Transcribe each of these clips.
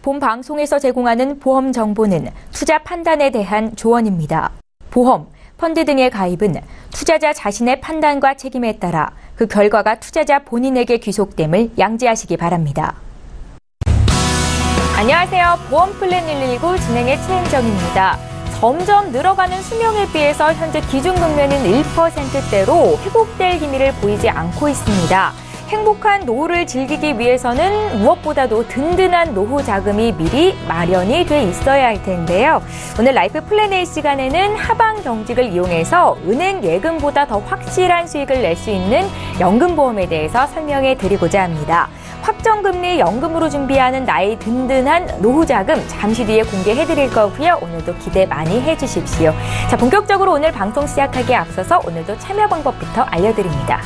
본 방송에서 제공하는 보험 정보는 투자 판단에 대한 조언입니다. 보험, 펀드 등의 가입은 투자자 자신의 판단과 책임에 따라 그 결과가 투자자 본인에게 귀속됨을 양지하시기 바랍니다. 안녕하세요. 보험플랜 119 진행의 최은정입니다. 점점 늘어가는 수명에 비해서 현재 기준금리는 1%대로 회복될 기미를 보이지 않고 있습니다. 행복한 노후를 즐기기 위해서는 무엇보다도 든든한 노후 자금이 미리 마련이 돼 있어야 할 텐데요. 오늘 라이프 플랜 A 시간에는 하방 경직을 이용해서 은행 예금보다 더 확실한 수익을 낼 수 있는 연금보험에 대해서 설명해 드리고자 합니다. 확정금리 연금으로 준비하는 나의 든든한 노후 자금 잠시 뒤에 공개해 드릴 거고요. 오늘도 기대 많이 해 주십시오. 자, 본격적으로 오늘 방송 시작하기에 앞서서 오늘도 참여 방법부터 알려드립니다.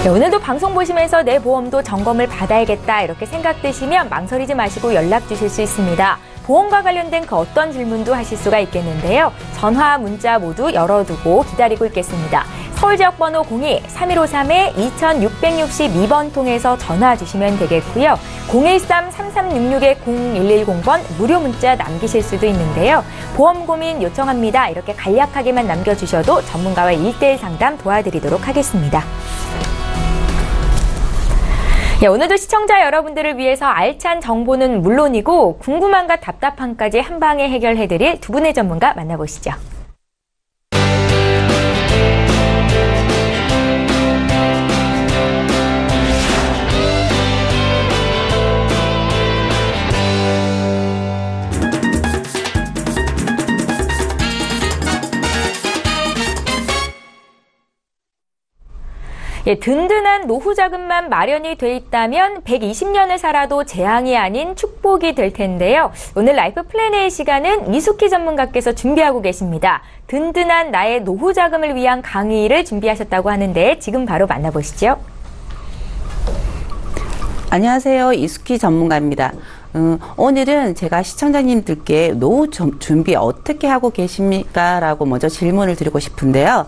네, 오늘도 방송 보시면서 내 보험도 점검을 받아야겠다 이렇게 생각되시면 망설이지 마시고 연락 주실 수 있습니다. 보험과 관련된 그 어떤 질문도 하실 수가 있겠는데요. 전화, 문자 모두 열어두고 기다리고 있겠습니다. 서울지역번호 02-3153-2662번 통해서 전화 주시면 되겠고요. 013-3366-0110번 무료 문자 남기실 수도 있는데요. 보험 고민 요청합니다. 이렇게 간략하게만 남겨주셔도 전문가와 1:1 상담 도와드리도록 하겠습니다. 네, 오늘도 시청자 여러분들을 위해서 알찬 정보는 물론이고 궁금함과 답답함까지 한 방에 해결해드릴 두 분의 전문가 만나보시죠. 예, 든든한 노후 자금만 마련이 돼 있다면 120년을 살아도 재앙이 아닌 축복이 될 텐데요. 오늘 라이프 플랜 A 시간은 이숙희 전문가께서 준비하고 계십니다. 든든한 나의 노후 자금을 위한 강의를 준비하셨다고 하는데 지금 바로 만나보시죠. 안녕하세요. 이숙희 전문가입니다. 오늘은 제가 시청자님들께 노후 준비 어떻게 하고 계십니까? 라고 먼저 질문을 드리고 싶은데요.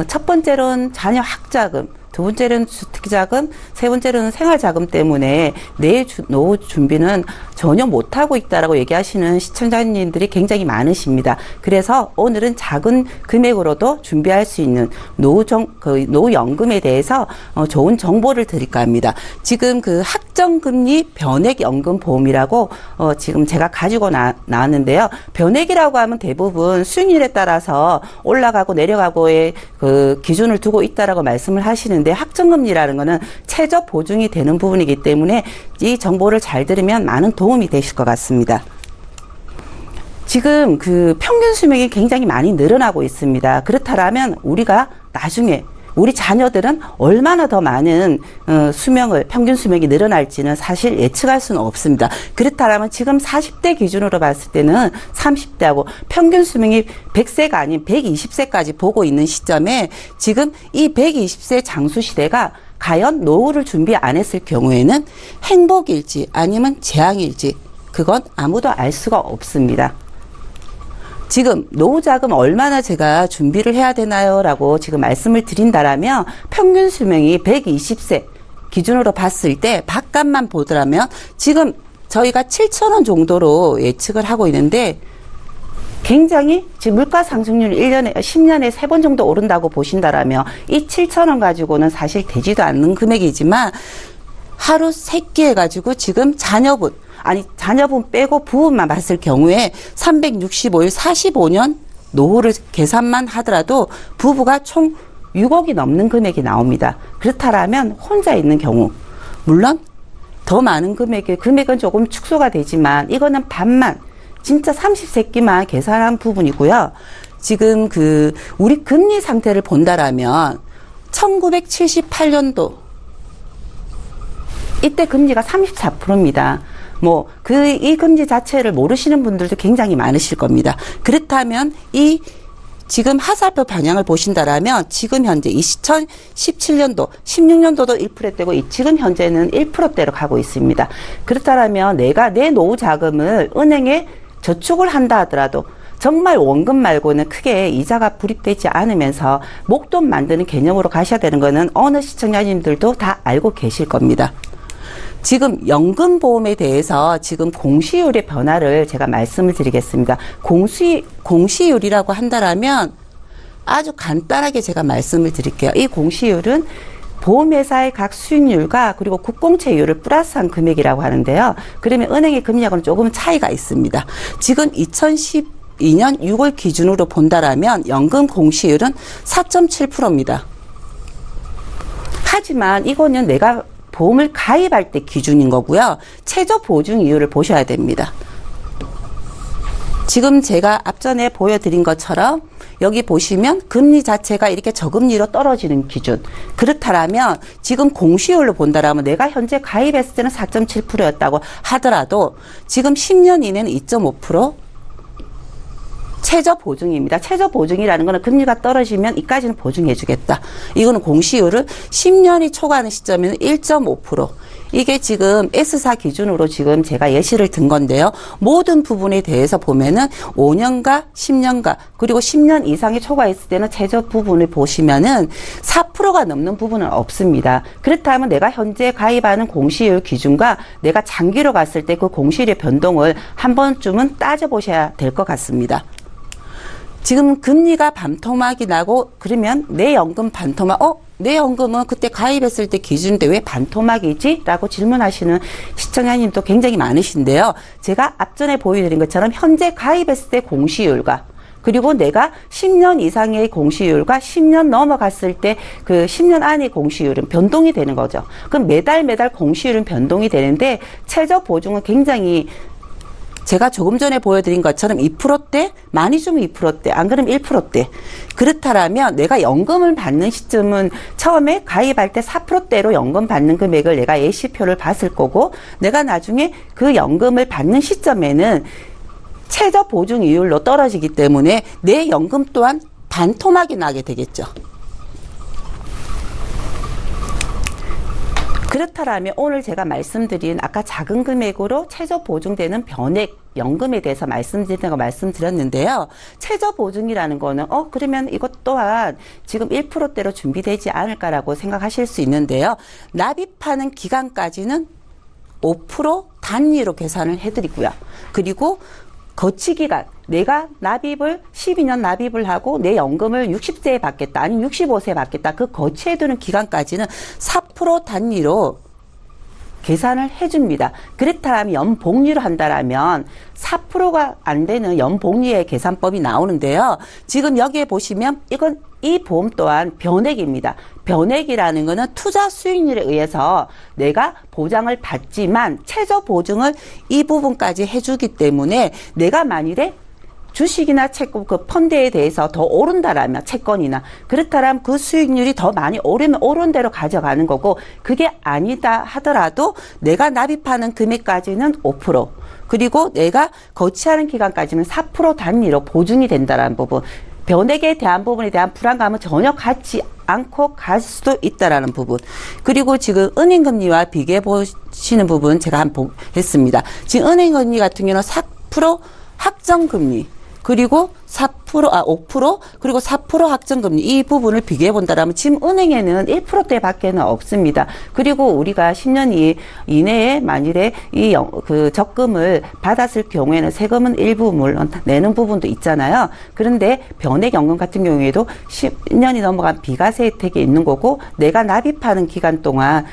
첫 번째로는 자녀 학자금, 두 번째로는 주택자금, 세 번째로는 생활자금 때문에 내 노후 준비는 전혀 못하고 있다라고 얘기하시는 시청자님들이 굉장히 많으십니다. 그래서 오늘은 작은 금액으로도 준비할 수 있는 노후연금에 대해서 좋은 정보를 드릴까 합니다. 지금 그 학정금리 변액연금보험이라고 지금 제가 가지고 나왔는데요. 변액이라고 하면 대부분 수익률에 따라서 올라가고 내려가고의 그 기준을 두고 있다라고 말씀을 하시는데 학정금리라는 거는 최저 보증이 되는 부분이기 때문에 이 정보를 잘 들으면 많은 도움이 되실 것 같습니다. 지금 그 평균 수명이 굉장히 많이 늘어나고 있습니다. 그렇다면 우리가 나중에 우리 자녀들은 얼마나 더 많은 평균 수명이 늘어날지는 사실 예측할 수는 없습니다. 그렇다면 지금 40대 기준으로 봤을 때는 30대하고 평균 수명이 100세가 아닌 120세까지 보고 있는 시점에 지금 이 120세 장수 시대가 과연 노후를 준비 안 했을 경우에는 행복일지 아니면 재앙일지 그건 아무도 알 수가 없습니다. 지금 노후자금 얼마나 제가 준비를 해야 되나요? 라고 지금 말씀을 드린다라면 평균 수명이 120세 기준으로 봤을 때 밥값만 보더라면 지금 저희가 7,000원 정도로 예측을 하고 있는데 굉장히 지금 물가 상승률 10년에 3번 정도 오른다고 보신다라면 이 7,000원 가지고는 사실 되지도 않는 금액이지만 하루 3끼 해가지고 지금 자녀분 빼고 부부만 봤을 경우에 365일 45년 노후를 계산만 하더라도 부부가 총 6억이 넘는 금액이 나옵니다. 그렇다면 혼자 있는 경우 물론 더 많은 금액은 조금 축소가 되지만 이거는 반만 진짜 30세끼만 계산한 부분이고요. 지금 우리 금리 상태를 본다라면 1978년도 이때 금리가 34%입니다. 이 금리 자체를 모르시는 분들도 굉장히 많으실 겁니다. 그렇다면 지금 하살표 방향을 보신다라면 지금 현재 2017년도, 16년도도 1%대고 지금 현재는 1%대로 가고 있습니다. 그렇다면 내가 내 노후 자금을 은행에 저축을 한다 하더라도 정말 원금 말고는 크게 이자가 불입되지 않으면서 목돈 만드는 개념으로 가셔야 되는 거는 어느 시청자님들도 다 알고 계실 겁니다. 지금 연금보험에 대해서 지금 공시율의 변화를 제가 말씀을 드리겠습니다. 공시율이라고 한다라면 아주 간단하게 제가 말씀을 드릴게요. 이 공시율은 보험회사의 각 수익률과 그리고 국공채율을 플러스한 금액이라고 하는데요. 그러면 은행의 금리하고는 조금 차이가 있습니다. 지금 2012년 6월 기준으로 본다라면 연금 공시율은 4.7%입니다. 하지만 이거는 내가 보험을 가입할 때 기준인 거고요. 최저 보증 이율을 보셔야 됩니다. 지금 제가 앞전에 보여드린 것처럼 여기 보시면 금리 자체가 이렇게 저금리로 떨어지는 기준. 그렇다면 지금 공시율로 본다라면 내가 현재 가입했을 때는 4.7%였다고 하더라도 지금 10년 이내는 2.5%, 최저 보증입니다. 최저 보증이라는 거는 금리가 떨어지면 이까지는 보증해 주겠다. 이거는 공시율을 10년이 초과하는 시점에는 1.5%. 이게 지금 S사 기준으로 지금 제가 예시를 든 건데요. 모든 부분에 대해서 보면은 5년과 10년과 그리고 10년 이상이 초과했을 때는 최저 부분을 보시면은 4%가 넘는 부분은 없습니다. 그렇다면 내가 현재 가입하는 공시율 기준과 내가 장기로 갔을 때 그 공시율의 변동을 한 번쯤은 따져보셔야 될 것 같습니다. 지금 금리가 반토막이 나고 그러면 내 연금 반토막, 내 연금은 그때 가입했을 때 기준인데 왜 반토막이지? 라고 질문하시는 시청자님도 굉장히 많으신데요. 제가 앞전에 보여드린 것처럼 현재 가입했을 때 공시율과 그리고 내가 10년 이상의 공시율과 10년 넘어갔을 때 그 10년 안의 공시율은 변동이 되는 거죠. 그럼 매달 공시율은 변동이 되는데 최저 보증은 굉장히 제가 조금 전에 보여드린 것처럼 2%대, 많이 주면 2%대, 안 그러면 1%대. 그렇다면 내가 연금을 받는 시점은 처음에 가입할 때 4%대로 연금 받는 금액을 내가 예시표를 봤을 거고 내가 나중에 그 연금을 받는 시점에는 최저 보증 이율로 떨어지기 때문에 내 연금 또한 반토막이 나게 되겠죠. 그렇다면 오늘 제가 말씀드린 아까 작은 금액으로 최저 보증되는 변액 연금에 대해서 말씀드렸는데요. 최저 보증이라는 거는 그러면 이것 또한 지금 1%대로 준비되지 않을까라고 생각하실 수 있는데요. 납입하는 기간까지는 5% 단위로 계산을 해드리고요. 그리고 거치기간 내가 납입을 12년 납입을 하고 내 연금을 60세에 받겠다 아니면 65세에 받겠다 그 거치해두는 기간까지는 4% 단위로 계산을 해줍니다. 그렇다면 연복리로 한다라면 4%가 안 되는 연복리의 계산법이 나오는데요. 지금 여기에 보시면 이 보험 또한 변액입니다. 변액이라는 것은 투자 수익률에 의해서 내가 보장을 받지만 최저 보증을 이 부분까지 해주기 때문에 내가 만일에 주식이나 채권 그 펀드에 대해서 더 오른다라면 채권이나 그렇다면 그 수익률이 더 많이 오르면 오른 대로 가져가는 거고 그게 아니다 하더라도 내가 납입하는 금액까지는 5% 그리고 내가 거치하는 기간까지는 4% 단위로 보증이 된다라는 부분 변액에 대한 부분에 대한 불안감은 전혀 갖지 않고 갈 수도 있다라는 부분 그리고 지금 은행금리와 비교해 보시는 부분 제가 한번 했습니다. 지금 은행금리 같은 경우는 4% 확정금리 그리고 5% 그리고 4% 확정금리 이 부분을 비교해 본다라면 지금 은행에는 1%대 밖에는 없습니다. 그리고 우리가 10년 이내에 만일에 그 적금을 받았을 경우에는 세금은 일부 물론 내는 부분도 있잖아요. 그런데 변액연금 같은 경우에도 10년이 넘어간 비과세 혜택이 있는 거고 내가 납입하는 기간 동안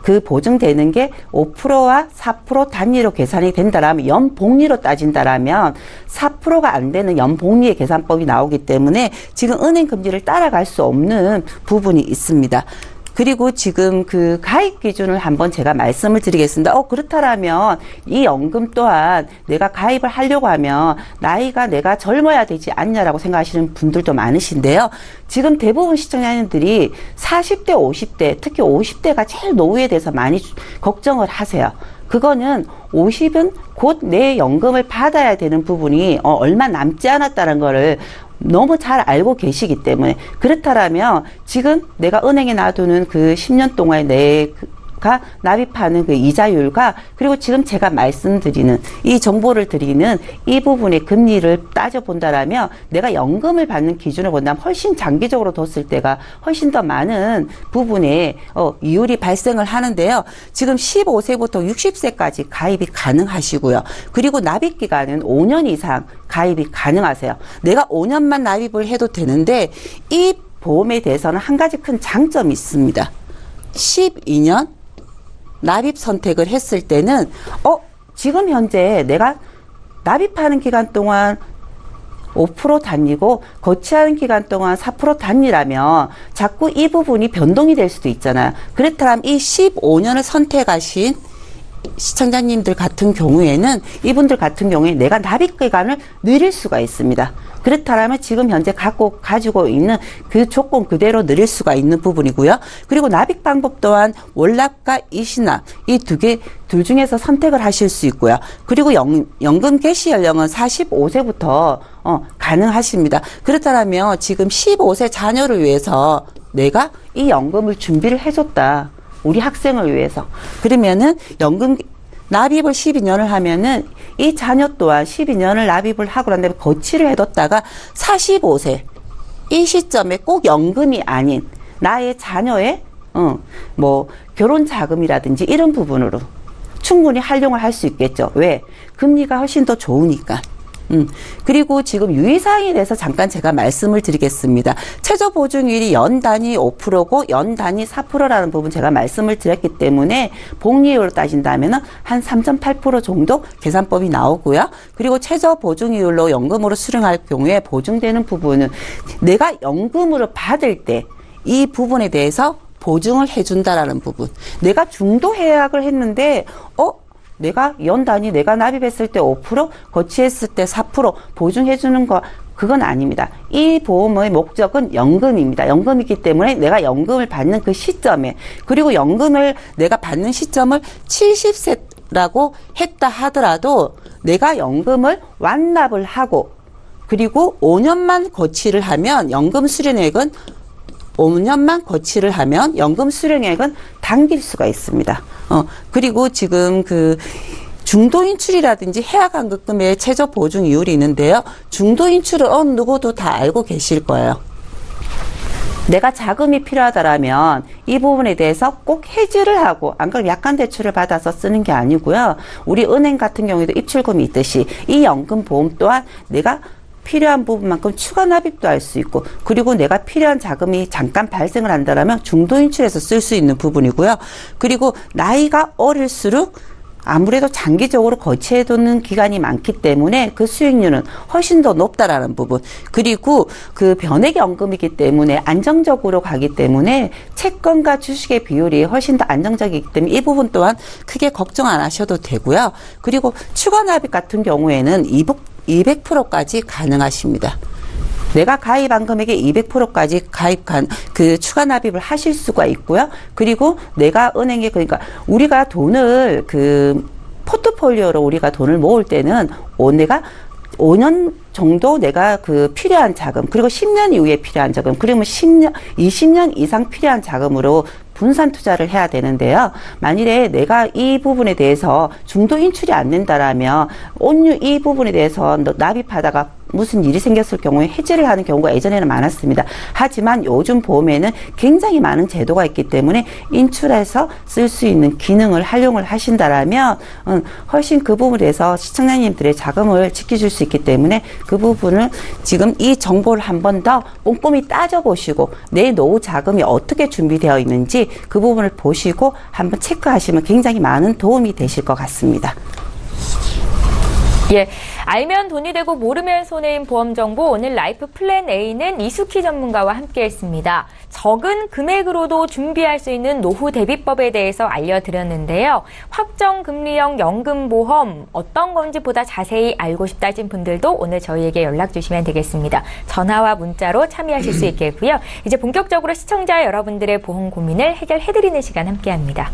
그 보증되는 게 5%와 4% 단위로 계산이 된다라면 연복리로 따진다라면 4%가 안 되는 연복리의 계산법이 나오기 때문에 지금 은행 금리를 따라갈 수 없는 부분이 있습니다. 그리고 지금 그 가입 기준을 한번 제가 말씀을 드리겠습니다. 그렇다면 이 연금 또한 내가 가입을 하려고 하면 나이가 내가 젊어야 되지 않냐라고 생각하시는 분들도 많으신데요. 지금 대부분 시청자님들이 40대, 50대, 특히 50대가 제일 노후에 대해서 많이 걱정을 하세요. 그거는 50은 곧 내 연금을 받아야 되는 부분이 얼마 남지 않았다는 거를 너무 잘 알고 계시기 때문에 그렇다면 지금 내가 은행에 놔두는 그 10년 동안의 내 가 납입하는 그 이자율과 그리고 지금 제가 말씀드리는 이 정보를 드리는 이 부분의 금리를 따져본다라면 내가 연금을 받는 기준을 본다면 훨씬 장기적으로 뒀을 때가 훨씬 더 많은 부분에 이율이 발생을 하는데요. 지금 15세부터 60세까지 가입이 가능하시고요. 그리고 납입 기간은 5년 이상 가입이 가능하세요. 내가 5년만 납입을 해도 되는데 이 보험에 대해서는 한 가지 큰 장점이 있습니다. 12년 납입 선택을 했을 때는 지금 현재 내가 납입하는 기간 동안 5% 단위고 거치하는 기간 동안 4% 단위라면 자꾸 이 부분이 변동이 될 수도 있잖아요. 그렇다면 이 15년을 선택하신 시청자님들 같은 경우에는 이분들 같은 경우에 내가 납입 기간을 늘릴 수가 있습니다. 그렇다면 지금 현재 가지고 있는 그 조건 그대로 늘릴 수가 있는 부분이고요. 그리고 납입 방법 또한 월납과 이시납 이 둘 중에서 선택을 하실 수 있고요. 그리고 연금 개시 연령은 45세부터 가능하십니다. 그렇다면 지금 15세 자녀를 위해서 내가 이 연금을 준비를 해줬다. 우리 학생을 위해서. 그러면은 연금 납입을 12년을 하면은 이 자녀 또한 12년을 납입을 하고 난 다음에 거치를 해뒀다가 45세 이 시점에 꼭 연금이 아닌 나의 자녀의 결혼 자금이라든지 이런 부분으로 충분히 활용을 할 수 있겠죠. 왜? 금리가 훨씬 더 좋으니까. 그리고 지금 유의사항에 대해서 잠깐 제가 말씀을 드리겠습니다. 최저보증률이 연 단위 5%고 연 단위 4%라는 부분 제가 말씀을 드렸기 때문에 복리율로 따진다면 한 3.8% 정도 계산법이 나오고요. 그리고 최저보증률로 연금으로 수령할 경우에 보증되는 부분은 내가 연금으로 받을 때 이 부분에 대해서 보증을 해준다라는 부분. 내가 중도 해약을 했는데 내가 연 단위 내가 납입했을 때 5% 거치했을 때 4% 보증해주는 거 그건 아닙니다. 이 보험의 목적은 연금입니다. 연금이기 때문에 내가 연금을 받는 그 시점에 그리고 연금을 내가 받는 시점을 70세라고 했다 하더라도 내가 연금을 완납을 하고 그리고 5년만 거치를 하면 연금 수령액은 5년만 거치를 하면 연금 수령액은 당길 수가 있습니다. 그리고 지금 그 중도인출이라든지 해약환급금의 최저 보증 이율이 있는데요. 중도인출은 누구도 다 알고 계실 거예요. 내가 자금이 필요하다라면 이 부분에 대해서 꼭 해지를 하고 안 그러면 약관 대출을 받아서 쓰는 게 아니고요. 우리 은행 같은 경우에도 입출금이 있듯이 이 연금 보험 또한 내가 필요한 부분만큼 추가 납입도 할 수 있고 그리고 내가 필요한 자금이 잠깐 발생을 한다면 중도인출에서 쓸 수 있는 부분이고요. 그리고 나이가 어릴수록 아무래도 장기적으로 거치해두는 기간이 많기 때문에 그 수익률은 훨씬 더 높다라는 부분. 그리고 그 변액연금이기 때문에 안정적으로 가기 때문에 채권과 주식의 비율이 훨씬 더 안정적이기 때문에 이 부분 또한 크게 걱정 안 하셔도 되고요. 그리고 추가 납입 같은 경우에는 200%까지 가능하십니다. 내가 가입한 금액의 200%까지 그 추가 납입을 하실 수가 있고요. 그리고 내가 은행에 그러니까 우리가 돈을 그 포트폴리오로 우리가 돈을 모을 때는 내가 5년 정도 내가 그 필요한 자금 그리고 10년 이후에 필요한 자금 그러면 20년 이상 필요한 자금으로 분산 투자를 해야 되는데요. 만일에 내가 이 부분에 대해서 중도 인출이 안 된다라면 이 부분에 대해서 납입하다가 무슨 일이 생겼을 경우에 해지를 하는 경우가 예전에는 많았습니다. 하지만 요즘 보험에는 굉장히 많은 제도가 있기 때문에 인출해서 쓸 수 있는 기능을 활용을 하신다라면 훨씬 그 부분에 대해서 시청자님들의 자금을 지켜줄 수 있기 때문에 그 부분을 지금 이 정보를 한 번 더 꼼꼼히 따져보시고 내 노후 자금이 어떻게 준비되어 있는지 그 부분을 보시고 한번 체크하시면 굉장히 많은 도움이 되실 것 같습니다. 예, 알면 돈이 되고 모르면 손해인 보험 정보 오늘 라이프 플랜 A는 이수키 전문가와 함께했습니다. 적은 금액으로도 준비할 수 있는 노후 대비법에 대해서 알려드렸는데요. 확정 금리형 연금보험 어떤 건지 보다 자세히 알고 싶다 하신 분들도 오늘 저희에게 연락 주시면 되겠습니다. 전화와 문자로 참여하실 수 있겠고요. 이제 본격적으로 시청자 여러분들의 보험 고민을 해결해드리는 시간 함께합니다.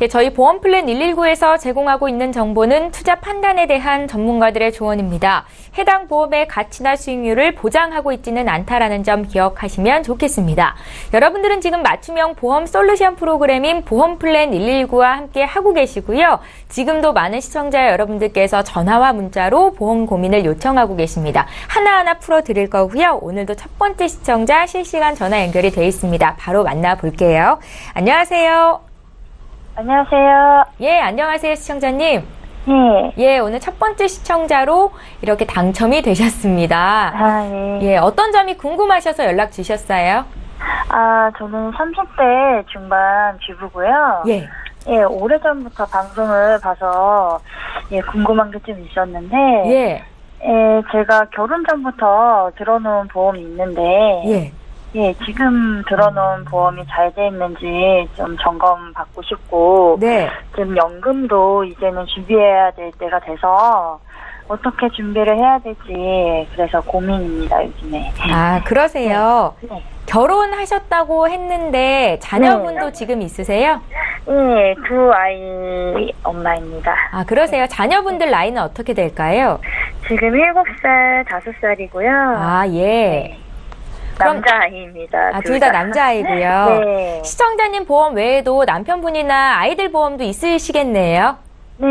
예, 저희 보험플랜 119에서 제공하고 있는 정보는 투자 판단에 대한 전문가들의 조언입니다. 해당 보험의 가치나 수익률을 보장하고 있지는 않다라는 점 기억하시면 좋겠습니다. 여러분들은 지금 맞춤형 보험 솔루션 프로그램인 보험플랜 119와 함께 하고 계시고요. 지금도 많은 시청자 여러분들께서 전화와 문자로 보험 고민을 요청하고 계십니다. 하나하나 풀어드릴 거고요. 오늘도 첫 번째 시청자 실시간 전화 연결이 되어 있습니다. 바로 만나볼게요. 안녕하세요. 안녕하세요. 예, 안녕하세요, 시청자님. 네. 예, 오늘 첫 번째 시청자로 이렇게 당첨이 되셨습니다. 아, 네. 예, 어떤 점이 궁금하셔서 연락 주셨어요? 아, 저는 30대 중반 주부고요. 예. 예, 오래전부터 방송을 봐서 예, 궁금한 게 좀 있었는데 예. 예, 제가 결혼 전부터 들어놓은 보험이 있는데 예. 예, 지금 들어놓은 보험이 잘 돼 있는지 좀 점검 받고 싶고 네. 지금 연금도 이제는 준비해야 될 때가 돼서 어떻게 준비를 해야 될지 그래서 고민입니다, 요즘에. 아, 그러세요. 네. 결혼하셨다고 했는데 자녀분도 네. 지금 있으세요? 예, 두 아이 엄마입니다. 아, 그러세요. 자녀분들 나이는 어떻게 될까요? 지금 7살, 5살이고요. 아, 예. 그럼- 남자아이입니다. 아, 둘 다 남자아이고요. 네. 시청자님 보험 외에도 남편분이나 아이들 보험도 있으시겠네요. 네.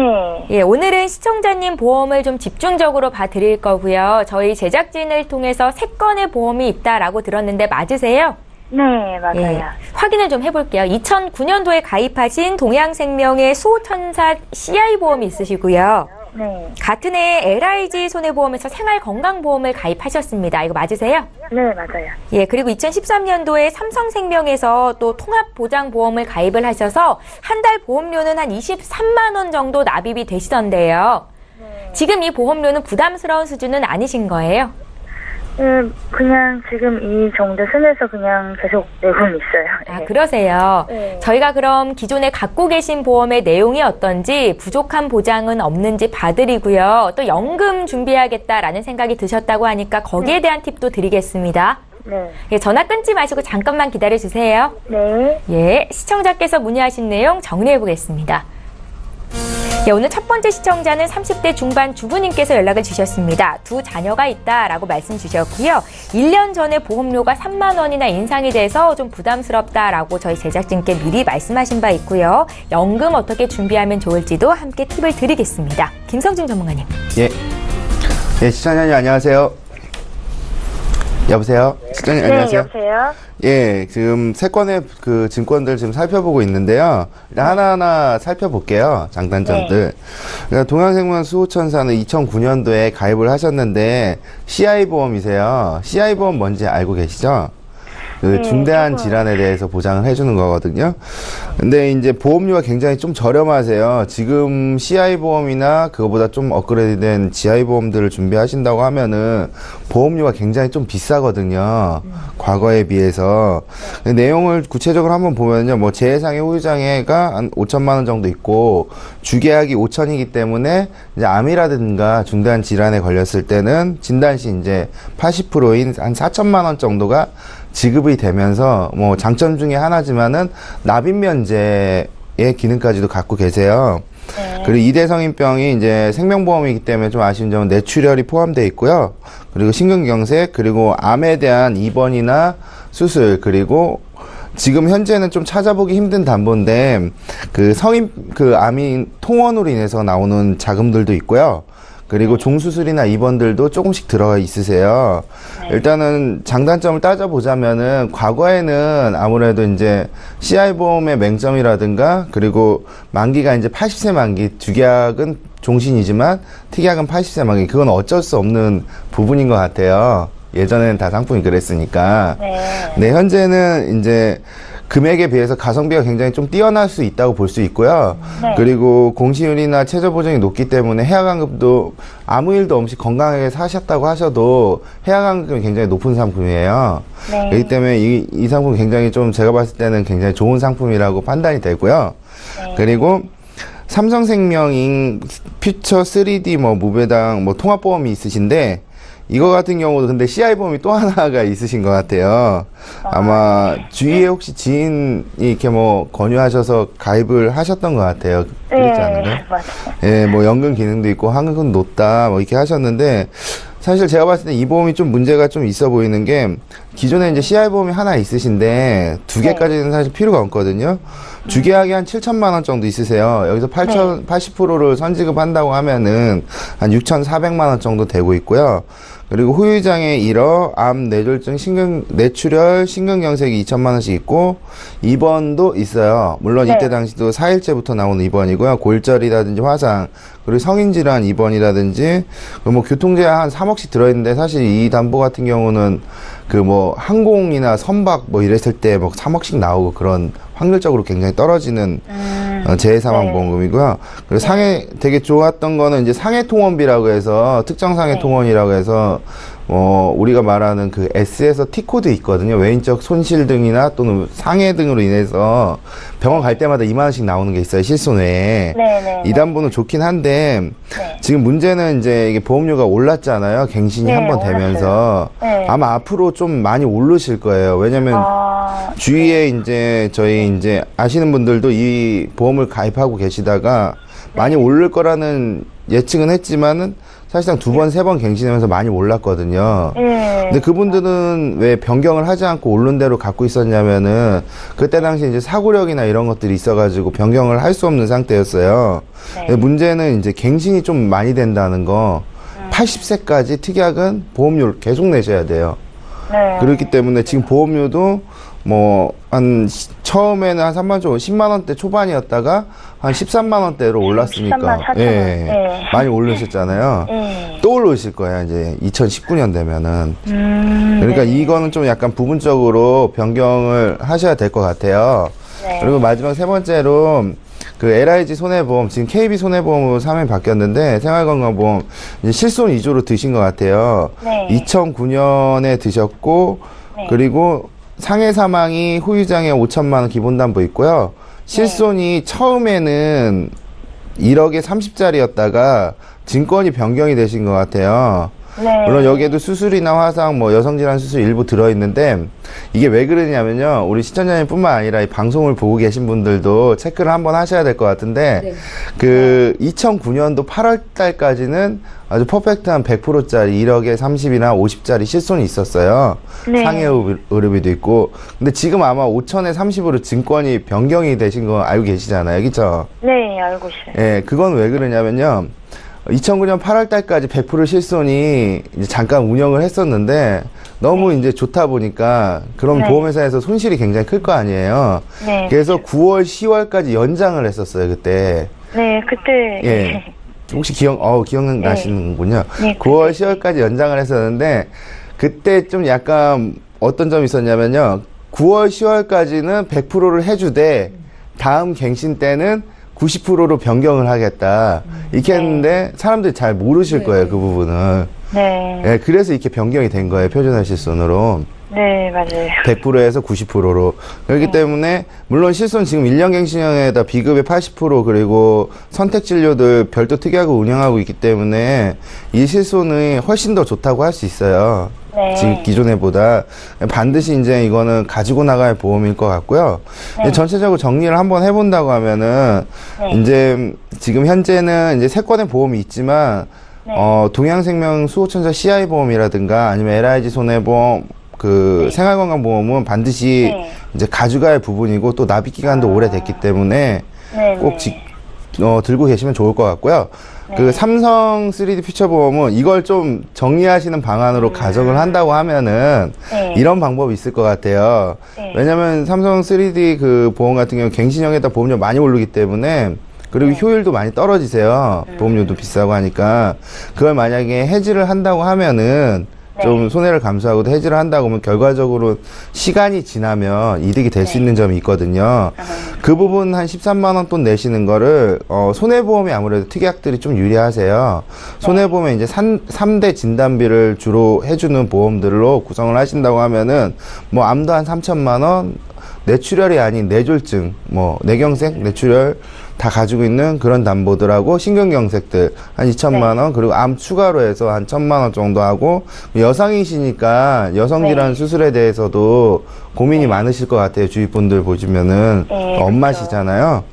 예, 오늘은 시청자님 보험을 좀 집중적으로 봐드릴 거고요. 저희 제작진을 통해서 3건의 보험이 있다라고 들었는데 맞으세요? 네, 맞아요. 예, 확인을 좀 해볼게요. 2009년도에 가입하신 동양생명의 수호천사 CI 보험이 있으시고요. 네. 같은 해에 LIG 손해보험에서 생활건강보험을 가입하셨습니다. 이거 맞으세요? 네, 맞아요. 예, 그리고 2013년도에 삼성생명에서 또 통합보장보험을 가입을 하셔서 한 달 보험료는 한 23만 원 정도 납입이 되시던데요. 네. 지금 이 보험료는 부담스러운 수준은 아니신 거예요? 그냥 지금 이 정도 선에서 그냥 계속 내고 있어요. 아, 네. 그러세요. 네. 저희가 그럼 기존에 갖고 계신 보험의 내용이 어떤지 부족한 보장은 없는지 봐드리고요. 또 연금 준비해야겠다라는 생각이 드셨다고 하니까 거기에 대한 팁도 드리겠습니다. 네. 예, 전화 끊지 마시고 잠깐만 기다려주세요. 네. 예, 시청자께서 문의하신 내용 정리해 보겠습니다. 예, 오늘 첫 번째 시청자는 30대 중반 주부님께서 연락을 주셨습니다. 두 자녀가 있다라고 말씀 주셨고요. 1년 전에 보험료가 3만 원이나 인상이 돼서 좀 부담스럽다라고 저희 제작진께 미리 말씀하신 바 있고요. 연금 어떻게 준비하면 좋을지도 함께 팁을 드리겠습니다. 김성진 전문가님. 예. 예, 시청자님 안녕하세요. 여보세요? 시청자님 네, 안녕하세요? 여보세요? 예, 지금 세 건의 그 증권들 지금 살펴보고 있는데요. 일단 하나하나 살펴볼게요. 장단점들. 그러니까 동양생명 수호천사는 2009년도에 가입을 하셨는데 CI 보험이세요. CI 보험 뭔지 알고 계시죠? 그 네, 중대한 조금. 질환에 대해서 보장을 해주는 거거든요. 근데 이제 보험료가 굉장히 좀 저렴하세요. 지금 CI 보험이나 그거보다 좀 업그레이드된 GI 보험들을 준비하신다고 하면은 보험료가 굉장히 좀 비싸거든요. 과거에 비해서. 내용을 구체적으로 한번 보면요. 뭐 재해상해 후유장애가 한 5천만 원 정도 있고 주계약이 5천이기 때문에 이제 암이라든가 중대한 질환에 걸렸을 때는 진단시 이제 80%인 한 4천만 원 정도가 지급이 되면서 뭐 장점 중에 하나지만은 납입 면제의 기능까지도 갖고 계세요. 네. 그리고 이대성인병이 이제 생명보험이기 때문에 좀 아쉬운 점은 뇌출혈이 포함되어 있고요. 그리고 심근경색, 그리고 암에 대한 입원이나 수술, 그리고 지금 현재는 좀 찾아보기 힘든 담보인데 그 성인 그 암이 통원으로 인해서 나오는 자금들도 있고요. 그리고 종수술이나 입원들도 조금씩 들어가 있으세요. 일단은 장단점을 따져보자면은 과거에는 아무래도 이제 CI 보험의 맹점이라든가 그리고 만기가 이제 80세 만기, 주계약은 종신이지만 특약은 80세 만기. 그건 어쩔 수 없는 부분인 것 같아요. 예전에는 다 상품이 그랬으니까. 네, 현재는 이제 금액에 비해서 가성비가 굉장히 좀 뛰어날 수 있다고 볼 수 있고요. 네. 그리고 공시율이나 최저 보정이 높기 때문에 해약환급도 아무 일도 없이 건강하게 사셨다고 하셔도 해약환급이 굉장히 높은 상품이에요. 네. 그렇기 때문에 이 상품 굉장히 좀 제가 봤을 때는 굉장히 좋은 상품이라고 판단이 되고요. 네. 그리고 삼성생명인 퓨처 3D 뭐 무배당 뭐 통합보험이 있으신데 이거 같은 경우도 근데 CI보험이 또 하나가 있으신 것 같아요. 아마 주위에 혹시 지인이 이렇게 뭐 권유하셔서 가입을 하셨던 것 같아요. 그렇지 않나요? 맞아요. 예, 뭐 연금 기능도 있고 한금 높다 뭐 이렇게 하셨는데 사실 제가 봤을 때 이 보험이 좀 문제가 좀 있어 보이는 게 기존에 이제 CI보험이 하나 있으신데 두 개까지는 사실 필요가 없거든요. 주계약이 한 7천만 원 정도 있으세요. 여기서 80%를 선지급한다고 하면은 한 6,400만 원 정도 되고 있고요. 그리고 후유장애 1어, 암, 뇌졸중, 뇌출혈, 심근경색이 2천만 원씩 있고 입원도 있어요. 물론 이때 당시도 4일째부터 나오는 입원이고요. 골절이라든지 화상, 그리고 성인질환 입원이라든지 뭐 교통재해 한 3억씩 들어있는데 사실 이 담보 같은 경우는 그 뭐 항공이나 선박 뭐 이랬을 때 뭐 3억씩 나오고 그런 확률적으로 굉장히 떨어지는 재해사망보험금이고요. 그리고 상해 되게 좋았던 거는 이제 상해통원비라고 해서 특정 상해통원이라고 해서 우리가 말하는 그 S에서 T코드 있거든요. 외인적 손실 등이나 또는 상해 등으로 인해서 병원 갈 때마다 2만 원씩 나오는 게 있어요. 실손 외에. 이 담보는 좋긴 한데 지금 문제는 이제 이게 보험료가 올랐잖아요. 갱신이 한번 되면서 아마 앞으로 좀 많이 오르실 거예요. 왜냐면 주위에 이제 저희 이제 아시는 분들도 이 보험을 가입하고 계시다가 많이 오를 거라는 예측은 했지만은 사실상 2번, 3번 갱신하면서 많이 올랐거든요. 근데 그분들은 왜 변경을 하지 않고 오른 대로 갖고 있었냐면은 그때 당시 이제 사고력이나 이런 것들이 있어가지고 변경을 할 수 없는 상태였어요. 근데 문제는 이제 갱신이 좀 많이 된다는 거. 80세까지 특약은 보험료를 계속 내셔야 돼요. 그렇기 때문에 지금 보험료도 뭐 처음에는 한 3만 원, 10만 원대 초반이었다가 한 13만 원대로 올랐으니까 13만 4천 원. 많이 오르셨잖아요. 또 오르실 거예요. 이제 2019년 되면은. 그러니까 이거는 좀 약간 부분적으로 변경을 하셔야 될 것 같아요. 그리고 마지막 세 번째로 그 LIG 손해보험, 지금 KB 손해보험으로 사명이 바뀌었는데 생활건강보험 이제 실손 위주로 드신 것 같아요. 2009년에 드셨고 그리고 상해 사망이 후유장애 5천만 원 기본담보 있고요. 실손이 처음에는 1억에 30짜리였다가 증권이 변경이 되신 것 같아요. 물론 여기에도 수술이나 화상, 뭐 여성질환 수술 일부 들어있는데 이게 왜 그러냐면요. 우리 시청자님 뿐만 아니라 이 방송을 보고 계신 분들도 체크를 한번 하셔야 될 것 같은데 그 2009년도 8월 달까지는 아주 퍼펙트한 100%짜리 1억에 30이나 50짜리 실손이 있었어요. 상해 의료비도 있고. 근데 지금 아마 5천에 30으로 증권이 변경이 되신 거 알고 계시잖아요. 그쵸? 네, 알고 있어요. 예, 그건 왜 그러냐면요. 2009년 8월 달까지 100% 실손이 이제 잠깐 운영을 했었는데 너무 이제 좋다 보니까 그런 보험회사에서 손실이 굉장히 클 거 아니에요. 그래서 9월, 10월까지 연장을 했었어요, 그때. 네, 그때. 예. 혹시 기억나시는군요. 9월, 10월까지 연장을 했었는데 그때 좀 약간 어떤 점이 있었냐면요. 9월, 10월까지는 100%를 해주되 다음 갱신 때는 90%로 변경을 하겠다. 이렇게 했는데 사람들이 잘 모르실 거예요, 그 부분을. 예, 그래서 이렇게 변경이 된 거예요, 표준화 실손으로. 네, 맞아요. 100%에서 90%로. 그렇기 때문에 물론 실손 지금 1년 갱신형에다 비급의 80% 그리고 선택 진료들 별도 특약을 운영하고 있기 때문에 이 실손이 훨씬 더 좋다고 할 수 있어요. 지금 기존에보다 반드시 이제 이거는 가지고 나갈 보험일 것 같고요. 전체적으로 정리를 한번 해본다고 하면은 이제 지금 현재는 이제 세 건의 보험이 있지만 동양생명 수호천사 CI 보험이라든가 아니면 LIG 손해보험 그 생활건강보험은 반드시 이제 가져갈 부분이고 또 납입 기간도 오래됐기 때문에 꼭 들고 계시면 좋을 것 같고요. 그 삼성 3D 퓨처보험은 이걸 좀 정리하시는 방안으로 가정을 한다고 하면은 이런 방법이 있을 것 같아요. 왜냐면 삼성 3D 그 보험 같은 경우 갱신형에다 보험료 많이 오르기 때문에 그리고 효율도 많이 떨어지세요. 보험료도 비싸고 하니까 그걸 만약에 해지를 한다고 하면은 좀 손해를 감수하고도 해지를 한다고 하면 결과적으로 시간이 지나면 이득이 될 수 있는 점이 있거든요. 그 부분 한 13만 원 돈 내시는 거를 손해보험이 아무래도 특약들이 좀 유리하세요. 손해보험에 이제 3대 진단비를 주로 해주는 보험들로 구성을 하신다고 하면은 뭐 암도 한 3천만 원, 뇌출혈이 아닌 뇌졸중, 뭐 뇌경색, 뇌출혈 다 가지고 있는 그런 담보들하고 신경경색들 한 2천만 원, 그리고 암 추가로 해서 한 1,000만 원 정도 하고, 여성이시니까 여성질환 수술에 대해서도 고민이 많으실 것 같아요. 주위 분들 보시면은 엄마시잖아요.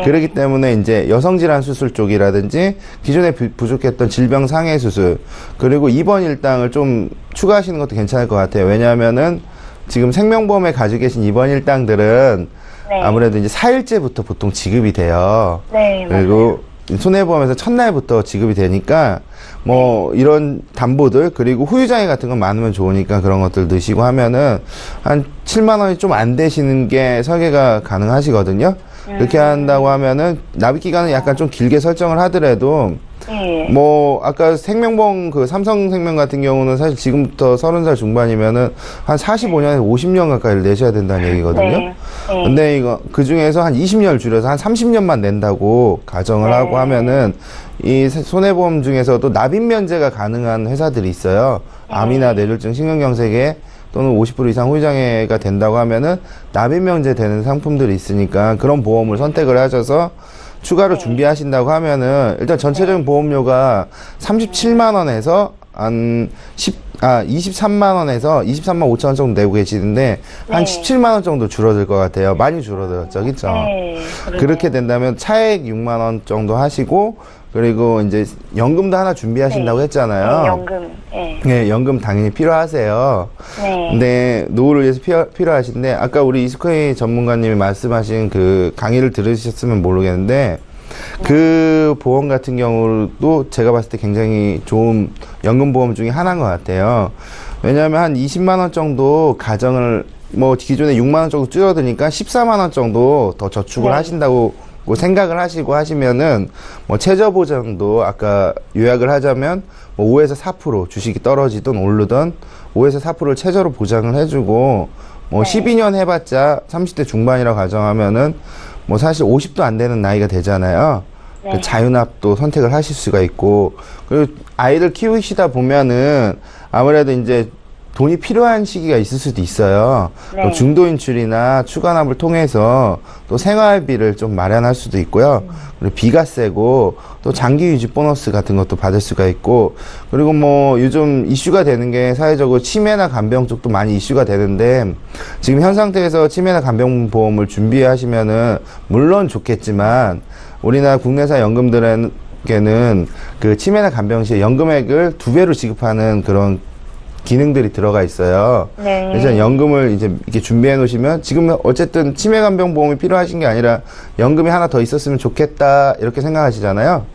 그렇기 때문에 이제 여성질환 수술 쪽이라든지 기존에 부족했던 질병 상해 수술, 그리고 입원 일당을 좀 추가하시는 것도 괜찮을 것 같아요. 왜냐하면은 지금 생명보험에 가지고 계신 입원 일당들은 아무래도 이제 4일째부터 보통 지급이 돼요. 그리고 손해보험에서 첫날부터 지급이 되니까 뭐 이런 담보들, 그리고 후유장애 같은 건 많으면 좋으니까 그런 것들 넣으시고 하면은 한 7만 원이 좀 안 되시는 게 설계가 가능하시거든요. 그렇게 한다고 하면은 납입 기간은 약간 좀 길게 설정을 하더라도 뭐 아까 생명보험 그 삼성생명 같은 경우는 사실 지금부터 30살 중반이면은 한 45년에서 50년 가까이를 내셔야 된다는 얘기거든요. 근데 이거 그 중에서 한 20년을 줄여서 한 30년만 낸다고 가정을 하고 하면은 이 손해보험 중에서도 납입 면제가 가능한 회사들이 있어요. 암이나 뇌졸중, 신경경색에 또는 50% 이상 후유장애가 된다고 하면은 납입 면제되는 상품들이 있으니까 그런 보험을 선택을 하셔서 추가로 준비하신다고 하면은 일단 전체적인 보험료가 37만 원에서 한 23만 원에서 23만 5천 원 정도 내고 계시는데 한 17만 원 정도 줄어들 것 같아요. 많이 줄어들었죠, 그렇죠? 그렇게 된다면 차액 6만 원 정도 하시고, 그리고 이제 연금도 하나 준비하신다고 했잖아요. 연금. 네, 연금 당연히 필요하세요. 근데 노후를 위해서 필요하신데, 아까 우리 이스코이 전문가님이 말씀하신 그 강의를 들으셨으면 모르겠는데, 그 보험 같은 경우도 제가 봤을 때 굉장히 좋은 연금보험 중에 하나인 것 같아요. 왜냐하면 한 20만 원 정도 가정을, 뭐 기존에 6만 원 정도 줄어드니까 14만 원 정도 더 저축을 하신다고 생각을 하시고 하시면은, 뭐 최저보장도 아까 요약을 하자면 뭐 5에서 4% 주식이 떨어지든 오르든 5에서 4%를 최저로 보장을 해주고, 뭐 12년 해봤자 30대 중반이라고 가정하면은 뭐 사실 50도 안 되는 나이가 되잖아요. 그 자유납도 선택을 하실 수가 있고, 그리고 아이들 키우시다 보면은 아무래도 이제 돈이 필요한 시기가 있을 수도 있어요. 또 중도인출이나 추가납을 통해서 또 생활비를 좀 마련할 수도 있고요. 그리고 비과세고 또 장기유지 보너스 같은 것도 받을 수가 있고, 그리고 뭐 요즘 이슈가 되는 게 사회적으로 치매나 간병 쪽도 많이 이슈가 되는데, 지금 현 상태에서 치매나 간병 보험을 준비하시면은 물론 좋겠지만 우리나라 국내사 연금들에게는 그 치매나 간병 시에 연금액을 2배로 지급하는 그런 기능들이 들어가 있어요. 그래서 연금을 이제 이렇게 준비해 놓으시면, 지금 어쨌든 치매간병보험이 필요하신 게 아니라 연금이 하나 더 있었으면 좋겠다 이렇게 생각하시잖아요.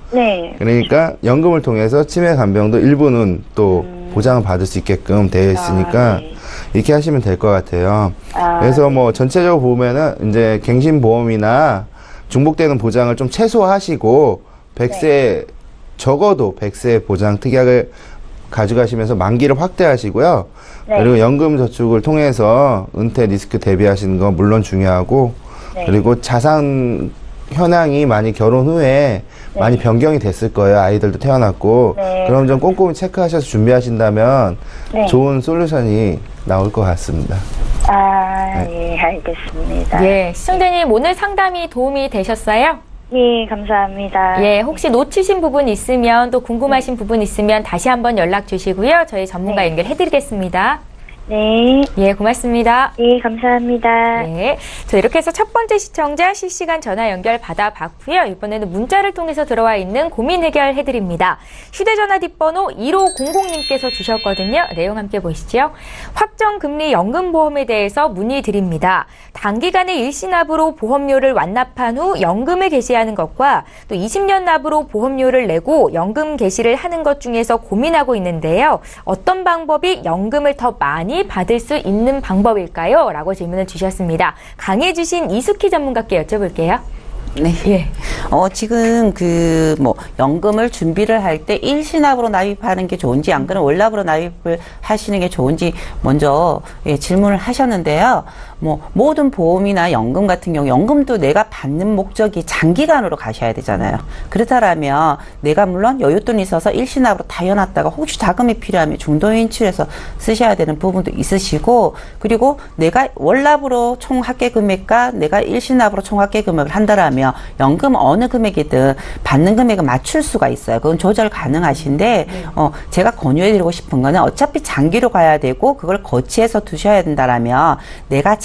그러니까 연금을 통해서 치매간병도 일부는 또 보장을 받을 수 있게끔 되어 있으니까 이렇게 하시면 될 것 같아요. 그래서 뭐 전체적으로 보면은 이제 갱신보험이나 중복되는 보장을 좀 최소화하시고 100세 적어도 100세 보장 특약을 가져가시면서 만기를 확대하시고요. 그리고 연금 저축을 통해서 은퇴 리스크 대비하시는 건 물론 중요하고, 그리고 자산 현황이 많이 결혼 후에 많이 변경이 됐을 거예요. 아이들도 태어났고. 그럼 좀 꼼꼼히 체크하셔서 준비하신다면 좋은 솔루션이 나올 것 같습니다. 예, 알겠습니다. 예, 시청자님 오늘 상담이 도움이 되셨어요? 예, 감사합니다. 예, 혹시 놓치신 부분 있으면, 또 궁금하신 부분 있으면 다시 한번 연락 주시고요. 저희 전문가 연결해드리겠습니다. 네. 예, 고맙습니다. 예, 감사합니다. 네. 저 이렇게 해서 첫 번째 시청자 실시간 전화 연결 받아봤고요. 이번에는 문자를 통해서 들어와 있는 고민 해결해드립니다. 휴대전화 뒷번호 1500님께서 주셨거든요. 내용 함께 보시죠. 확정금리 연금보험에 대해서 문의드립니다. 단기간에 일시납으로 보험료를 완납한 후 연금을 개시하는 것과 또 20년 납으로 보험료를 내고 연금 개시를 하는 것 중에서 고민하고 있는데요. 어떤 방법이 연금을 더 많이 받을 수 있는 방법일까요? 라고 질문을 주셨습니다. 강의해주신 이숙희 전문가께 여쭤볼게요. 네. 예. 지금 연금을 준비를 할 때 일시납으로 납입하는 게 좋은지, 안 그러면 월납으로 납입을 하시는 게 좋은지 먼저 질문을 하셨는데요. 모든 보험이나 연금 같은 경우, 연금도 내가 받는 목적이 장기간으로 가셔야 되잖아요. 그렇다면 내가 물론 여윳돈이 있어서 일시납으로 다 해놨다가 혹시 자금이 필요하면 중도인출해서 쓰셔야 되는 부분도 있으시고, 그리고 내가 월납으로 총 합계 금액과 내가 일시납으로 총 합계 금액을 한다라면 연금 어느 금액이든 받는 금액을 맞출 수가 있어요. 그건 조절 가능하신데, 제가 권유해드리고 싶은 거는 어차피 장기로 가야 되고 그걸 거치해서 두셔야 된다라면 내가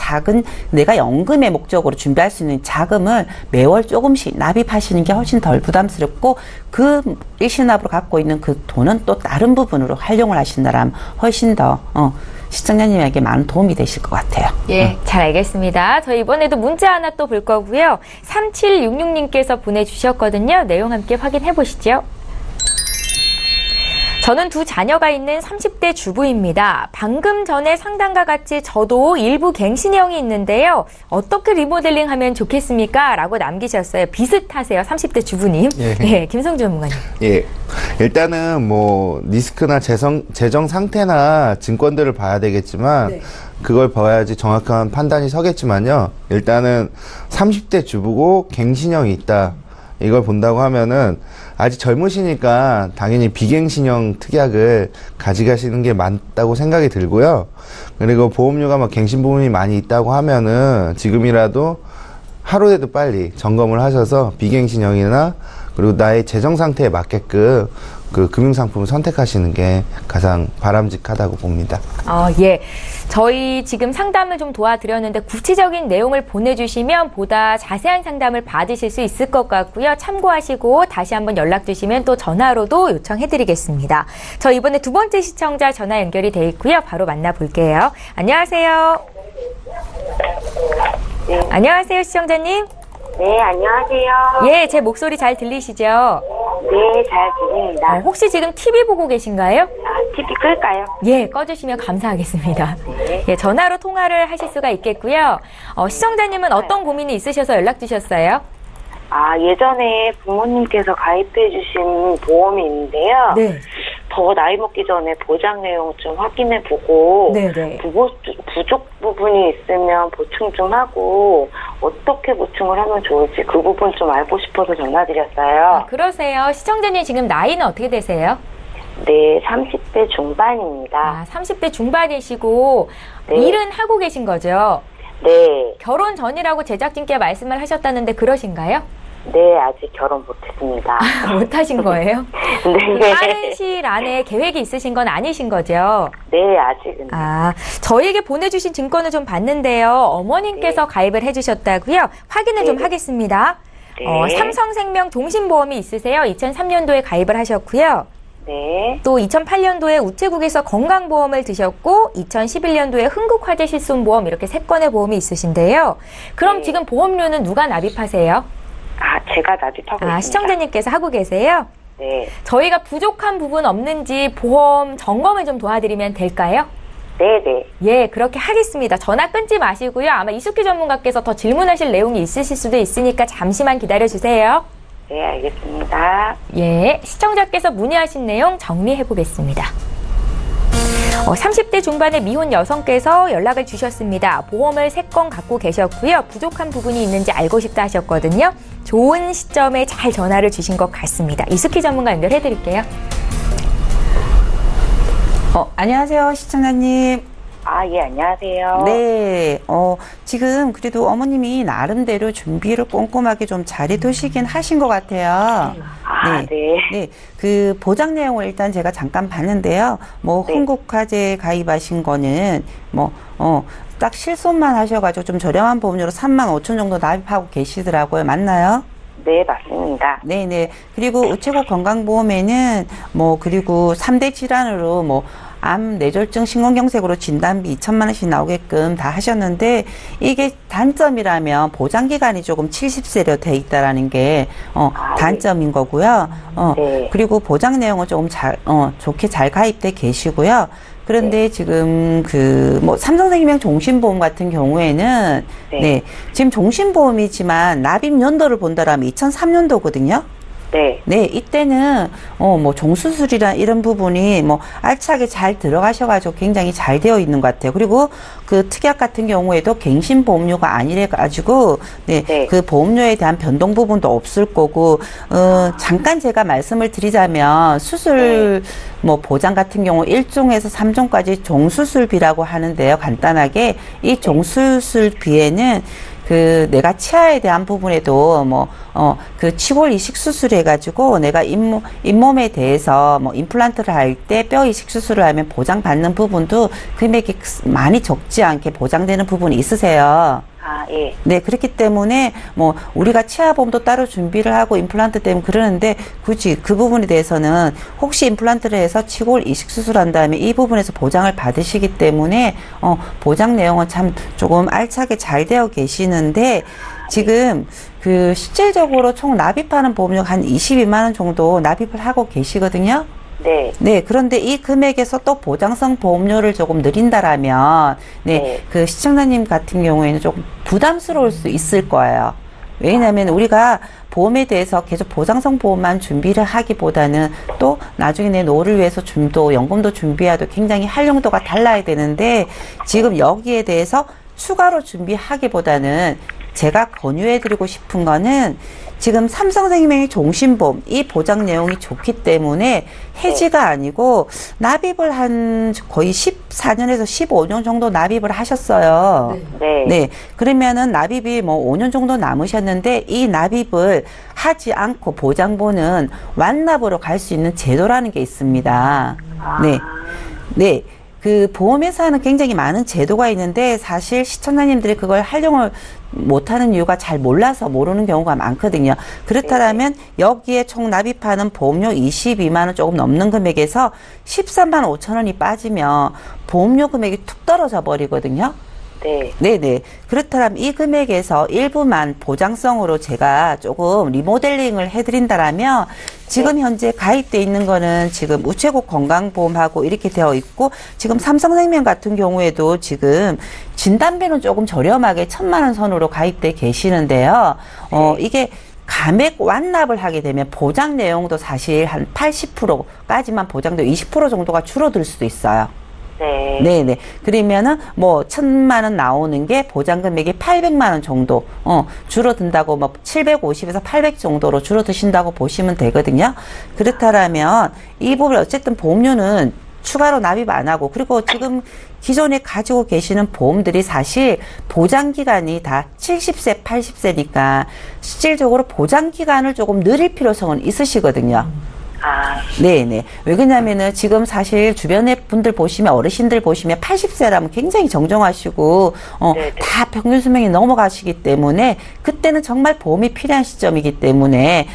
연금의 목적으로 준비할 수 있는 자금을 매월 조금씩 납입하시는 게 훨씬 덜 부담스럽고, 그 일시납으로 갖고 있는 그 돈은 또 다른 부분으로 활용을 하신다라면 훨씬 더 시청자님에게 많은 도움이 되실 것 같아요. 예, 잘 알겠습니다. 저희 이번에도 문자 하나 또 볼 거고요. 3766님께서 보내주셨거든요. 내용 함께 확인해 보시죠. 저는 두 자녀가 있는 30대 주부입니다. 방금 전에 상담과 같이 저도 일부 갱신형이 있는데요. 어떻게 리모델링하면 좋겠습니까? 라고 남기셨어요. 비슷하세요. 30대 주부님. 예, 김성주 전문가님. 예. 일단은 리스크나 재정 상태나 증권들을 봐야 되겠지만, 그걸 봐야지 정확한 판단이 서겠지만요. 일단은 30대 주부고 갱신형이 있다. 이걸 본다고 하면은 아직 젊으시니까 당연히 비갱신형 특약을 가져가시는 게 맞다고 생각이 들고요. 그리고 보험료가 갱신 부분이 많이 있다고 하면은 지금이라도 하루에도 빨리 점검을 하셔서 비갱신형이나 그리고 나의 재정 상태에 맞게끔 그 금융상품을 선택하시는 게 가장 바람직하다고 봅니다. 예. 저희 지금 상담을 좀 도와드렸는데 구체적인 내용을 보내주시면 보다 자세한 상담을 받으실 수 있을 것 같고요. 참고하시고 다시 한번 연락 주시면 또 전화로도 요청해드리겠습니다. 저 이번에 두 번째 시청자 전화 연결이 돼 있고요. 바로 만나볼게요. 안녕하세요. 네. 안녕하세요, 시청자님. 네, 안녕하세요. 예, 제 목소리 잘 들리시죠? 네, 잘 들립니다. 혹시 지금 TV 보고 계신가요? TV 끌까요? 예, 꺼주시면 감사하겠습니다. 네. 예, 전화로 통화를 하실 수가 있겠고요. 시청자님은 어떤 고민이 있으셔서 연락 주셨어요? 예전에 부모님께서 가입해 주신 보험이 있는데요. 네. 더 나이 먹기 전에 보장 내용 좀 확인해 보고 네네. 부족 부분이 있으면 보충 좀 하고 어떻게 보충을 하면 좋을지 그 부분 좀 알고 싶어서 전화드렸어요. 그러세요. 시청자님 지금 나이는 어떻게 되세요? 네, 30대 중반입니다. 30대 중반이시고 네. 일은 하고 계신 거죠? 네. 결혼 전이라고 제작진께 말씀을 하셨다는데 그러신가요? 네, 아직 결혼 못했습니다. 못하신 거예요? 네. 빠른 시일 안에 계획이 있으신 건 아니신 거죠? 네, 아직은. 저희에게 보내주신 증권을 좀 봤는데요. 어머님께서 가입을 해주셨다고요? 확인을 좀 하겠습니다. 네. 삼성생명 종신보험이 있으세요? 2003년도에 가입을 하셨고요. 네. 또 2008년도에 우체국에서 건강보험을 드셨고 2011년도에 흥국화재실손보험 이렇게 3건의 보험이 있으신데요. 그럼 네. 지금 보험료는 누가 납입하세요? 제가 납입하고 있습니다. 시청자님께서 하고 계세요? 네. 저희가 부족한 부분 없는지 보험 점검을 좀 도와드리면 될까요? 네네. 예, 그렇게 하겠습니다. 전화 끊지 마시고요. 아마 이숙희 전문가께서 더 질문하실 내용이 있으실 수도 있으니까 잠시만 기다려주세요. 네, 알겠습니다. 예, 시청자께서 문의하신 내용 정리해 보겠습니다. 30대 중반의 미혼 여성께서 연락을 주셨습니다. 보험을 3건 갖고 계셨고요. 부족한 부분이 있는지 알고 싶다 하셨거든요. 좋은 시점에 잘 전화를 주신 것 같습니다. 이숙희 전문가 연결해 드릴게요. 안녕하세요, 시청자님. 예, 안녕하세요. 네, 지금 그래도 어머님이 나름대로 준비를 꼼꼼하게 좀 잘해 두시긴 하신 것 같아요. 네. 네, 그 보장 내용을 일단 제가 잠깐 봤는데요. 네. 흥국화재 가입하신 거는 딱 실손만 하셔가지고 좀 저렴한 보험료로 35,000 정도 납입하고 계시더라고요. 맞나요? 네, 맞습니다. 네네. 그리고 우체국 건강보험에는 그리고 3대 질환으로 암, 뇌졸중, 심근경색으로 진단비 2천만 원씩 나오게끔 다 하셨는데 이게 단점이라면 보장기간이 조금 70세로 돼 있다라는 게 단점인 거고요. 네. 그리고 보장 내용은 조금 좋게 잘 가입돼 계시고요. 그런데 지금 뭐 삼성생명 종신보험 같은 경우에는 네, 지금 종신보험이지만 납입 연도를 본다라면 2003년도거든요. 네. 네, 이때는 뭐 종수술이나 이런 부분이 뭐 알차게 잘 들어가셔가지고 굉장히 잘 되어 있는 것 같아요. 그리고 그 특약 같은 경우에도 갱신 보험료가 아니래 가지고 네, 그 보험료에 대한 변동 부분도 없을 거고 잠깐 제가 말씀을 드리자면 수술 뭐 보장 같은 경우 1종에서 3종까지 종수술비라고 하는데요. 간단하게 이 종수술비에는 그 내가 치아에 대한 부분에도 그 치골 이식 수술 해가지고 내가 잇몸에 대해서 뭐 임플란트를 할 때 뼈 이식 수술을 하면 보장받는 부분도 금액이 많이 적지 않게 보장되는 부분이 있으세요. 아, 예. 네, 그렇기 때문에 뭐 우리가 치아보험도 따로 준비를 하고 임플란트 때문에 그러는데 굳이 그 부분에 대해서는 혹시 임플란트를 해서 치골 이식 수술한 다음에 이 부분에서 보장을 받으시기 때문에 보장 내용은 참 조금 알차게 잘 되어 계시는데 지금 그 실질적으로 총 납입하는 보험료가 한 22만 원 정도 납입을 하고 계시거든요. 네. 네, 그런데 이 금액에서 또 보장성 보험료를 조금 늘린다라면, 네, 그 시청자님 같은 경우에는 조금 부담스러울 수 있을 거예요. 왜냐하면 우리가 보험에 대해서 계속 보장성 보험만 준비를 하기보다는 또 나중에 내 노후를 위해서 또 연금도 준비해도 굉장히 활용도가 달라야 되는데 지금 여기에 대해서 추가로 준비하기보다는 제가 권유해드리고 싶은 거는 지금 삼성생명의 종신보험 이 보장 내용이 좋기 때문에 해지가 아니고 납입을 한 거의 14년에서 15년 정도 납입을 하셨어요. 네. 네. 그러면은 납입이 뭐 5년 정도 남으셨는데 이 납입을 하지 않고 보장보는 완납으로 갈 수 있는 제도라는 게 있습니다. 네. 네. 그 보험회사는 굉장히 많은 제도가 있는데 사실 시청자님들이 그걸 활용을 못하는 이유가 잘 몰라서 모르는 경우가 많거든요. 그렇다면 여기에 총 납입하는 보험료 22만 원 조금 넘는 금액에서 13만 5천 원이 빠지면 보험료 금액이 툭 떨어져 버리거든요. 네. 네네. 그렇다면 이 금액에서 일부만 보장성으로 제가 조금 리모델링을 해드린다라면 지금 현재 가입돼 있는 거는 지금 우체국 건강보험하고 이렇게 되어 있고 지금 삼성생명 같은 경우에도 지금 진단비는 조금 저렴하게 1,000만 원 선으로 가입돼 계시는데요. 이게 감액 완납을 하게 되면 보장 내용도 사실 한 80%까지만 보장돼 20% 정도가 줄어들 수도 있어요. 네. 네네. 그러면은 뭐 1,000만 원 나오는 게 보장 금액이 800만 원 정도 줄어든다고 뭐 750에서 800 정도로 줄어드신다고 보시면 되거든요. 그렇다면 이 부분 어쨌든 보험료는 추가로 납입 안 하고 그리고 지금 기존에 가지고 계시는 보험들이 사실 보장 기간이 다 70세, 80세니까 실질적으로 보장 기간을 조금 늘릴 필요성은 있으시거든요. 아, 네네. 왜 그러냐면은 지금 사실 주변의 분들 보시면 어르신들 보시면 80세라면 굉장히 정정하시고 다 평균 수명이 넘어가시기 때문에 그때는 정말 보험이 필요한 시점이기 때문에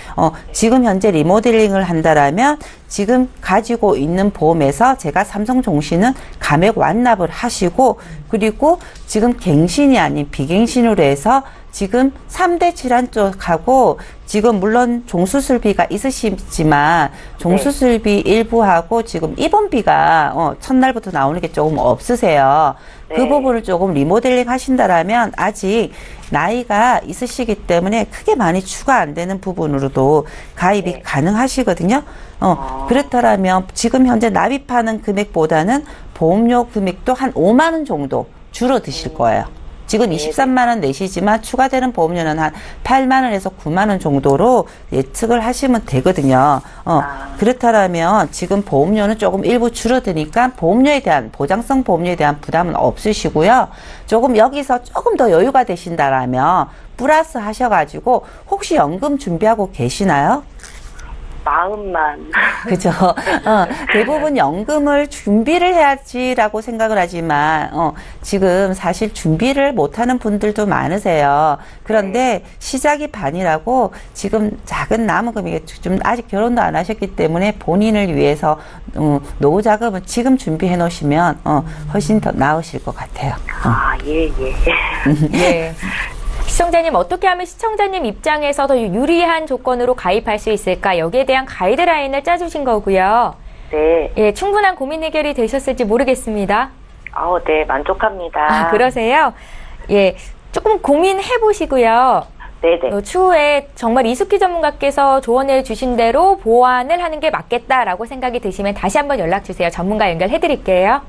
지금 현재 리모델링을 한다라면 지금 가지고 있는 보험에서 제가 삼성종신은 감액 완납을 하시고 그리고 지금 갱신이 아닌 비갱신으로 해서 지금 3대 질환 쪽하고 지금 물론 종수술비가 있으시지만 종수술비 일부하고 지금 입원비가 첫날부터 나오는 게 조금 없으세요. 그 부분을 조금 리모델링 하신다라면 아직 나이가 있으시기 때문에 크게 많이 추가 안 되는 부분으로도 가입이 가능하시거든요. 그렇다면 지금 현재 납입하는 금액보다는 보험료 금액도 한 5만 원 정도 줄어드실 거예요. 지금 23만 원 내시지만 추가되는 보험료는 한 8만 원에서 9만 원 정도로 예측을 하시면 되거든요. 그렇다면 지금 보험료는 조금 일부 줄어드니까 보험료에 대한 보장성 보험료에 대한 부담은 없으시고요. 조금 여기서 조금 더 여유가 되신다라면 플러스 하셔가지고 혹시 연금 준비하고 계시나요? 마음만. 그죠. 대부분 연금을 준비를 해야지라고 생각을 하지만, 지금 사실 준비를 못하는 분들도 많으세요. 그런데 시작이 반이라고 지금 작은 남은 금액이 좀 아직 결혼도 안 하셨기 때문에 본인을 위해서, 노후 자금은 지금 준비해 놓으시면, 훨씬 더 나으실 것 같아요. 아, 예. 예. 시청자님, 어떻게 하면 시청자님 입장에서 더 유리한 조건으로 가입할 수 있을까? 여기에 대한 가이드라인을 짜주신 거고요. 네. 예, 충분한 고민 해결이 되셨을지 모르겠습니다. 네, 만족합니다. 아, 그러세요? 예, 조금 고민해 보시고요. 네네. 추후에 정말 이숙희 전문가께서 조언해 주신 대로 보완을 하는 게 맞겠다라고 생각이 드시면 다시 한번 연락 주세요. 전문가 연결해 드릴게요.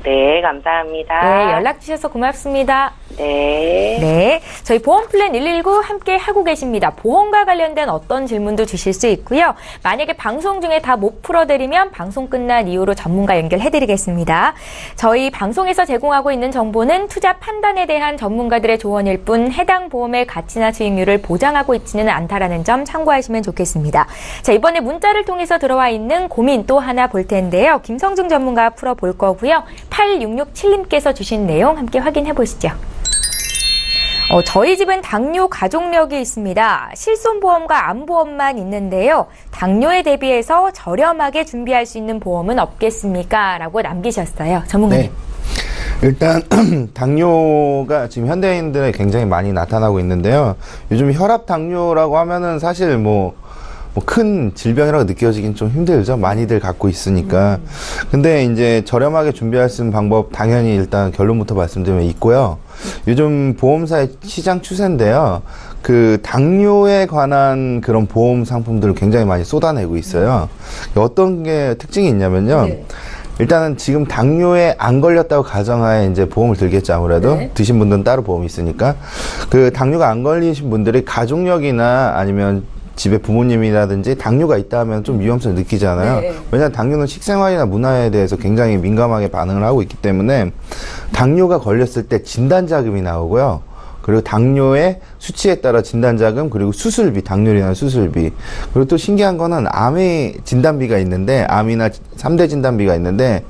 네, 감사합니다. 네, 연락 주셔서 고맙습니다. 네. 네, 저희 보험플랜 119 함께 하고 계십니다. 보험과 관련된 어떤 질문도 주실 수 있고요. 만약에 방송 중에 다 못 풀어드리면 방송 끝난 이후로 전문가 연결해드리겠습니다. 저희 방송에서 제공하고 있는 정보는 투자 판단에 대한 전문가들의 조언일 뿐 해당 보험의 가치나 수익률을 보장하고 있지는 않다라는 점 참고하시면 좋겠습니다. 자, 이번에 문자를 통해서 들어와 있는 고민 또 하나 볼 텐데요. 김성중 전문가 풀어볼 거고요. 8667님께서 주신 내용 함께 확인해 보시죠. 저희 집은 당뇨 가족력이 있습니다. 실손보험과 암보험만 있는데요. 당뇨에 대비해서 저렴하게 준비할 수 있는 보험은 없겠습니까? 라고 남기셨어요. 전문가님. 네. 일단 당뇨가 지금 현대인들에 굉장히 많이 나타나고 있는데요. 요즘 혈압 당뇨라고 하면은 사실 큰 질병이라고 느껴지긴 좀 힘들죠. 많이들 갖고 있으니까. 근데 이제 저렴하게 준비할 수 있는 방법 당연히 일단 결론부터 말씀드리면 있고요. 요즘 보험사의 시장 추세인데요. 그 당뇨에 관한 그런 보험 상품들을 굉장히 많이 쏟아내고 있어요. 어떤 게 특징이 있냐면요. 네. 일단은 지금 당뇨에 안 걸렸다고 가정하에 이제 보험을 들겠죠. 아무래도 네. 드신 분들은 따로 보험이 있으니까. 그 당뇨가 안 걸리신 분들이 가족력이나 아니면 집에 부모님이라든지 당뇨가 있다 하면 좀 위험성을 느끼잖아요. 네. 왜냐하면 당뇨는 식생활이나 문화에 대해서 굉장히 민감하게 반응을 하고 있기 때문에 당뇨가 걸렸을 때 진단자금이 나오고요. 그리고 당뇨의 수치에 따라 진단자금, 그리고 수술비, 당뇨리나 수술비. 그리고 또 신기한 거는 암의 진단비가 있는데, 암이나 3대 진단비가 있는데,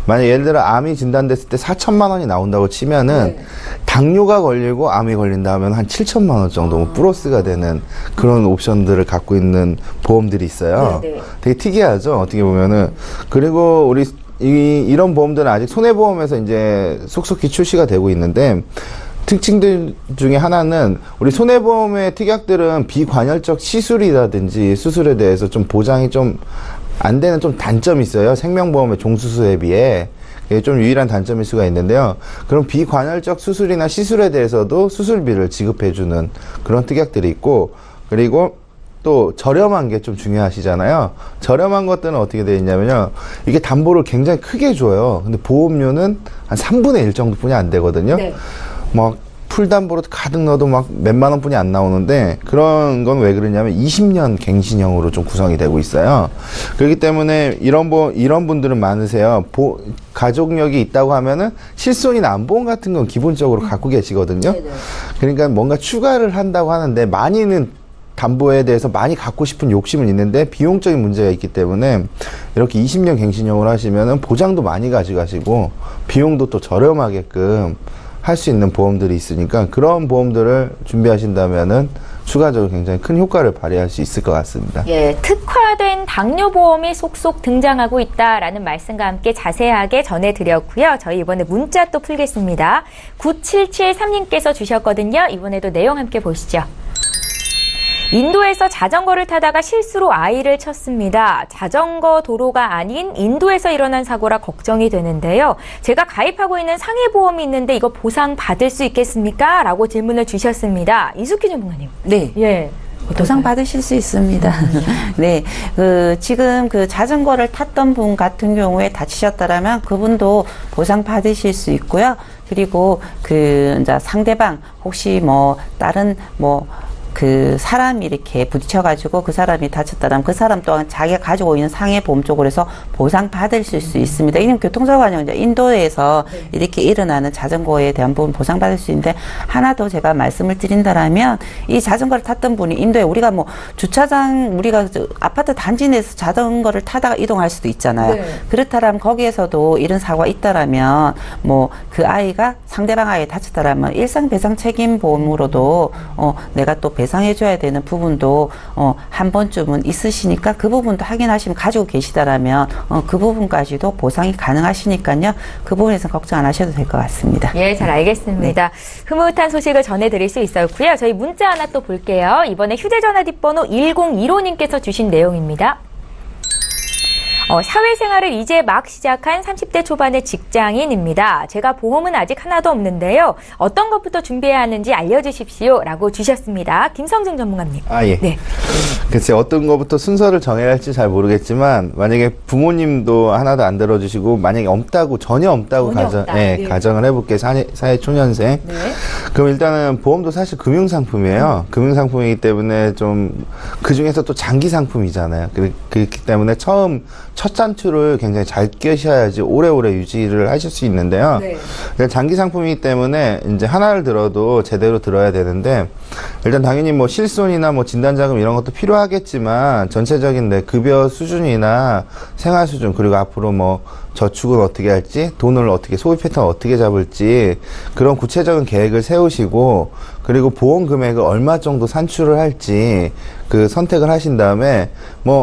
만약 예를 들어 암이 진단됐을 때 4천만 원이 나온다고 치면은, 네. 당뇨가 걸리고 암이 걸린다 하면 한 7천만 원 정도 플러스가 되는 그런 옵션들을 갖고 있는 보험들이 있어요. 네, 네. 되게 특이하죠, 어떻게 보면은. 그리고 우리 이런 보험들은 아직 손해보험에서 이제 속속히 출시가 되고 있는데, 특징들 중에 하나는 우리 손해보험의 특약들은 비관혈적 시술이라든지 수술에 대해서 좀 보장이 좀 안 되는 좀 단점이 있어요. 생명보험의 종수수에 비해. 그게 좀 유일한 단점일 수가 있는데요. 그럼 비관혈적 수술이나 시술에 대해서도 수술비를 지급해주는 그런 특약들이 있고, 그리고 또 저렴한 게 좀 중요하시잖아요. 저렴한 것들은 어떻게 되어 있냐면요. 이게 담보를 굉장히 크게 줘요. 근데 보험료는 한 3분의 1 정도뿐이 안 되거든요. 네. 막 풀담보로 가득 넣어도 막 몇만 원뿐이 안 나오는데, 그런 건 왜 그러냐면 20년 갱신형으로 좀 구성이 되고 있어요. 그렇기 때문에 이런 분들은 많으세요. 가족력이 있다고 하면은 실손이나 암보험 같은 건 기본적으로 갖고 계시거든요. 그러니까 뭔가 추가를 한다고 하는데, 많이는 담보에 대해서 많이 갖고 싶은 욕심은 있는데 비용적인 문제가 있기 때문에 이렇게 20년 갱신형으로 하시면은 보장도 많이 가져가시고 비용도 또 저렴하게끔 할 수 있는 보험들이 있으니까, 그런 보험들을 준비하신다면은 추가적으로 굉장히 큰 효과를 발휘할 수 있을 것 같습니다. 예, 특화된 당뇨보험이 속속 등장하고 있다라는 말씀과 함께 자세하게 전해드렸고요. 저희 이번에 문자 또 풀겠습니다. 9773님께서 주셨거든요. 이번에도 내용 함께 보시죠. 인도에서 자전거를 타다가 실수로 아이를 쳤습니다. 자전거 도로가 아닌 인도에서 일어난 사고라 걱정이 되는데요. 제가 가입하고 있는 상해보험이 있는데 이거 보상 받을 수 있겠습니까? 라고 질문을 주셨습니다. 이숙희 전문가님. 네. 예. 보상 받으실 수 있습니다. 네. 지금 자전거를 탔던 분 같은 경우에 다치셨다라면 그분도 보상 받으실 수 있고요. 그리고 이제 상대방 혹시 다른 사람이 이렇게 부딪혀가지고 그 사람이 다쳤다면 그 사람 또한 자기가 가지고 있는 상해보험 쪽으로 해서 보상받으실 수 있습니다. 이런 교통사고는 이제 인도에서 이렇게 일어나는 자전거에 대한 부분 보상받을 수 있는데, 하나 더 제가 말씀을 드린다면, 이 자전거를 탔던 분이 인도에 우리가 주차장, 우리가 아파트 단지 내에서 자전거를 타다가 이동할 수도 있잖아요. 네. 그렇다면 거기에서도 이런 사고가 있다라면 그 아이가 상대방 아이에 다쳤다라면 일상배상 책임보험으로도 내가 또 배상해줘야 되는 부분도 한 번쯤은 있으시니까 그 부분도 확인하시면, 가지고 계시다라면 그 부분까지도 보상이 가능하시니까요. 그 부분에서 걱정 안 하셔도 될 것 같습니다. 예, 잘 알겠습니다. 네. 흐뭇한 소식을 전해드릴 수 있었고요. 저희 문자 하나 또 볼게요. 이번에 휴대전화 뒷번호 1015님께서 주신 내용입니다. 사회생활을 이제 막 시작한 30대 초반의 직장인입니다. 제가 보험은 아직 하나도 없는데요. 어떤 것부터 준비해야 하는지 알려주십시오. 라고 주셨습니다. 김성진 전문가님. 예. 네. 글쎄, 어떤 것부터 순서를 정해야 할지 잘 모르겠지만, 만약에 부모님도 하나도 안 들어주시고, 만약에 전혀 없다고 가정을 해볼게요. 사회초년생. 네. 그럼 일단은 보험도 사실 금융상품이에요. 금융상품이기 때문에 좀, 그 중에서 또 장기상품이잖아요. 그렇기 때문에 첫 단추를 굉장히 잘 끼셔야지 오래오래 유지를 하실 수 있는데요. 네. 장기 상품이기 때문에 이제 하나를 들어도 제대로 들어야 되는데, 일단 당연히 뭐 실손이나 뭐 진단자금 이런 것도 필요하겠지만, 전체적인 내 급여 수준이나 생활 수준, 그리고 앞으로 뭐 저축은 어떻게 할지, 돈을 어떻게, 소비 패턴 어떻게 잡을지, 그런 구체적인 계획을 세우시고, 그리고 보험 금액을 얼마 정도 산출을 할지, 그 선택을 하신 다음에,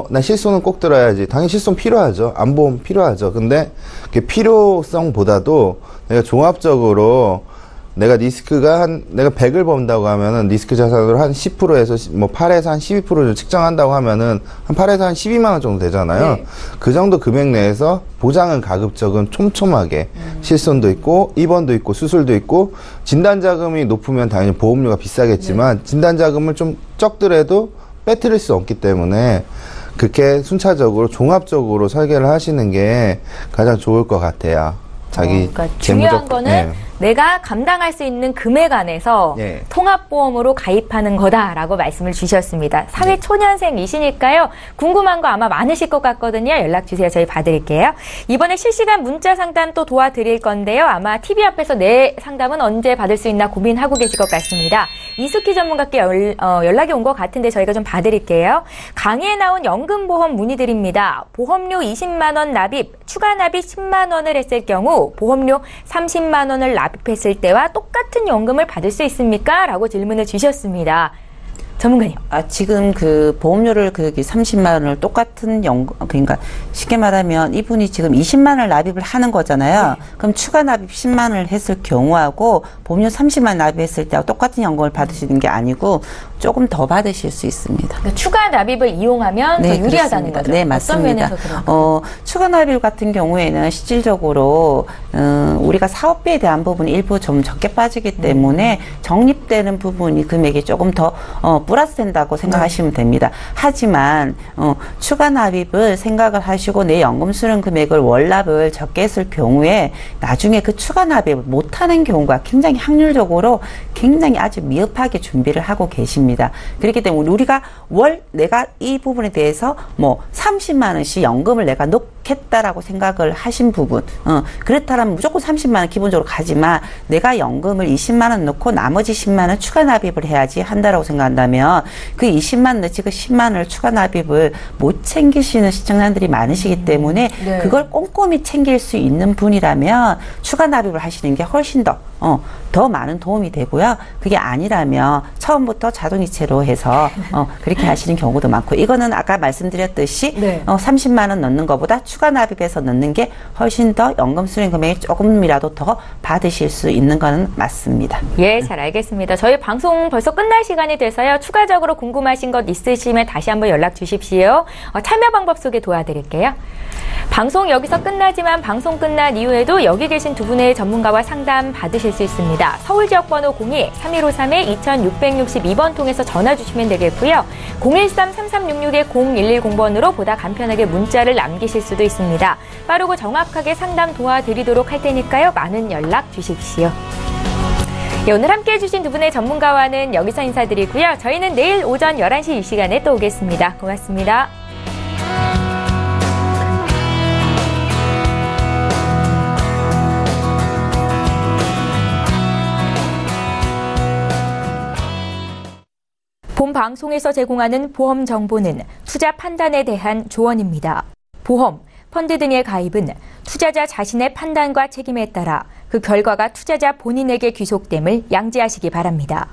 난 실손은 꼭 들어야지. 당연히 실손 필요하죠. 안보험 필요하죠. 근데, 그 필요성보다도 내가 종합적으로 내가 내가 100을 번다고 하면은 리스크 자산으로 한 10%에서 8에서 한 12%를 측정한다고 하면은 한 8에서 한 12만 원 정도 되잖아요. 네. 그 정도 금액 내에서 보장은 가급적은 촘촘하게 실손도 있고 입원도 있고 수술도 있고 진단자금이 높으면 당연히 보험료가 비싸겠지만 진단자금을 좀 적더라도 빼뜨릴 수 없기 때문에 그렇게 순차적으로 종합적으로 설계를 하시는 게 가장 좋을 것 같아요. 그러니까 중요한 거는 내가 감당할 수 있는 금액 안에서 통합보험으로 가입하는 거다라고 말씀을 주셨습니다. 사회초년생이시니까요. 궁금한 거 아마 많으실 것 같거든요. 연락 주세요. 저희 봐드릴게요. 이번에 실시간 문자 상담 또 도와드릴 건데요. 아마 TV 앞에서 내 상담은 언제 받을 수 있나 고민하고 계실 것 같습니다. 이수키 전문가께 연락이 온 것 같은데 저희가 좀 봐드릴게요. 강의에 나온 연금보험 문의드립니다. 보험료 20만 원 납입, 추가 납입 10만 원을 했을 경우 보험료 30만 원을 납입했을 때와 똑같은 연금을 받을 수 있습니까? 라고 질문을 주셨습니다. 전문가님. 지금 그 보험료를 30만 원을 똑같은 연금, 그러니까 쉽게 말하면 이분이 지금 20만 원을 납입을 하는 거잖아요. 네. 그럼 추가 납입 10만 원을 했을 경우하고 보험료 30만 원 납입했을 때하고 똑같은 연금을 받으시는 게 아니고 조금 더 받으실 수 있습니다. 그러니까 추가 납입을 이용하면 더 유리하다는 그렇습니다. 거죠? 네, 맞습니다. 어떤 면에서 그런가요? 추가 납입 같은 경우에는 실질적으로 우리가 사업비에 대한 부분이 일부 좀 적게 빠지기 때문에 적립되는 부분이 금액이 조금 더 플러스 된다고 생각하시면 됩니다. 하지만 추가 납입을 생각을 하시고 내 연금 수령 금액을 월납을 적게 했을 경우에 나중에 그 추가 납입을 못하는 경우가 굉장히 확률적으로 굉장히 아주 미흡하게 준비를 하고 계십니다. 그렇기 때문에 우리가 내가 이 부분에 대해서 30만 원씩 연금을 내가 넣겠다라고 생각을 하신 부분, 그렇다면 무조건 30만 원 기본적으로 가지만 내가 연금을 20만 원 넣고 나머지 10만 원 추가 납입을 해야지 한다라고 생각한다면 그 20만 원 내지 그 10만 원을 추가 납입을 못 챙기시는 시청자들이 많으시기 때문에 그걸 꼼꼼히 챙길 수 있는 분이라면 추가 납입을 하시는 게 훨씬 더 많은 도움이 되고요. 그게 아니라면 처음부터 자동이체로 해서 그렇게 하시는 경우도 많고, 이거는 아까 말씀드렸듯이 30만 원 넣는 것보다 추가 납입해서 넣는 게 훨씬 더 연금 수령 금액이 조금이라도 더 받으실 수 있는 거는 맞습니다. 예, 잘 알겠습니다. 저희 방송 벌써 끝날 시간이 돼서요. 추가적으로 궁금하신 것 있으시면 다시 한번 연락 주십시오. 참여 방법 소개 도와드릴게요. 방송 여기서 끝나지만 방송 끝난 이후에도 여기 계신 두 분의 전문가와 상담 받으실 수 있습니다. 서울 지역번호 02-3153-2662번 통해서 전화 주시면 되겠고요. 013-3366-0110번으로 보다 간편하게 문자를 남기실 수도 있습니다. 빠르고 정확하게 상담 도와드리도록 할 테니까요. 많은 연락 주십시오. 예, 오늘 함께해 주신 두 분의 전문가와는 여기서 인사드리고요. 저희는 내일 오전 11시 이 시간에 또 오겠습니다. 고맙습니다. 본 방송에서 제공하는 보험 정보는 투자 판단에 대한 조언입니다. 보험, 펀드 등의 가입은 투자자 자신의 판단과 책임에 따라 그 결과가 투자자 본인에게 귀속됨을 양지하시기 바랍니다.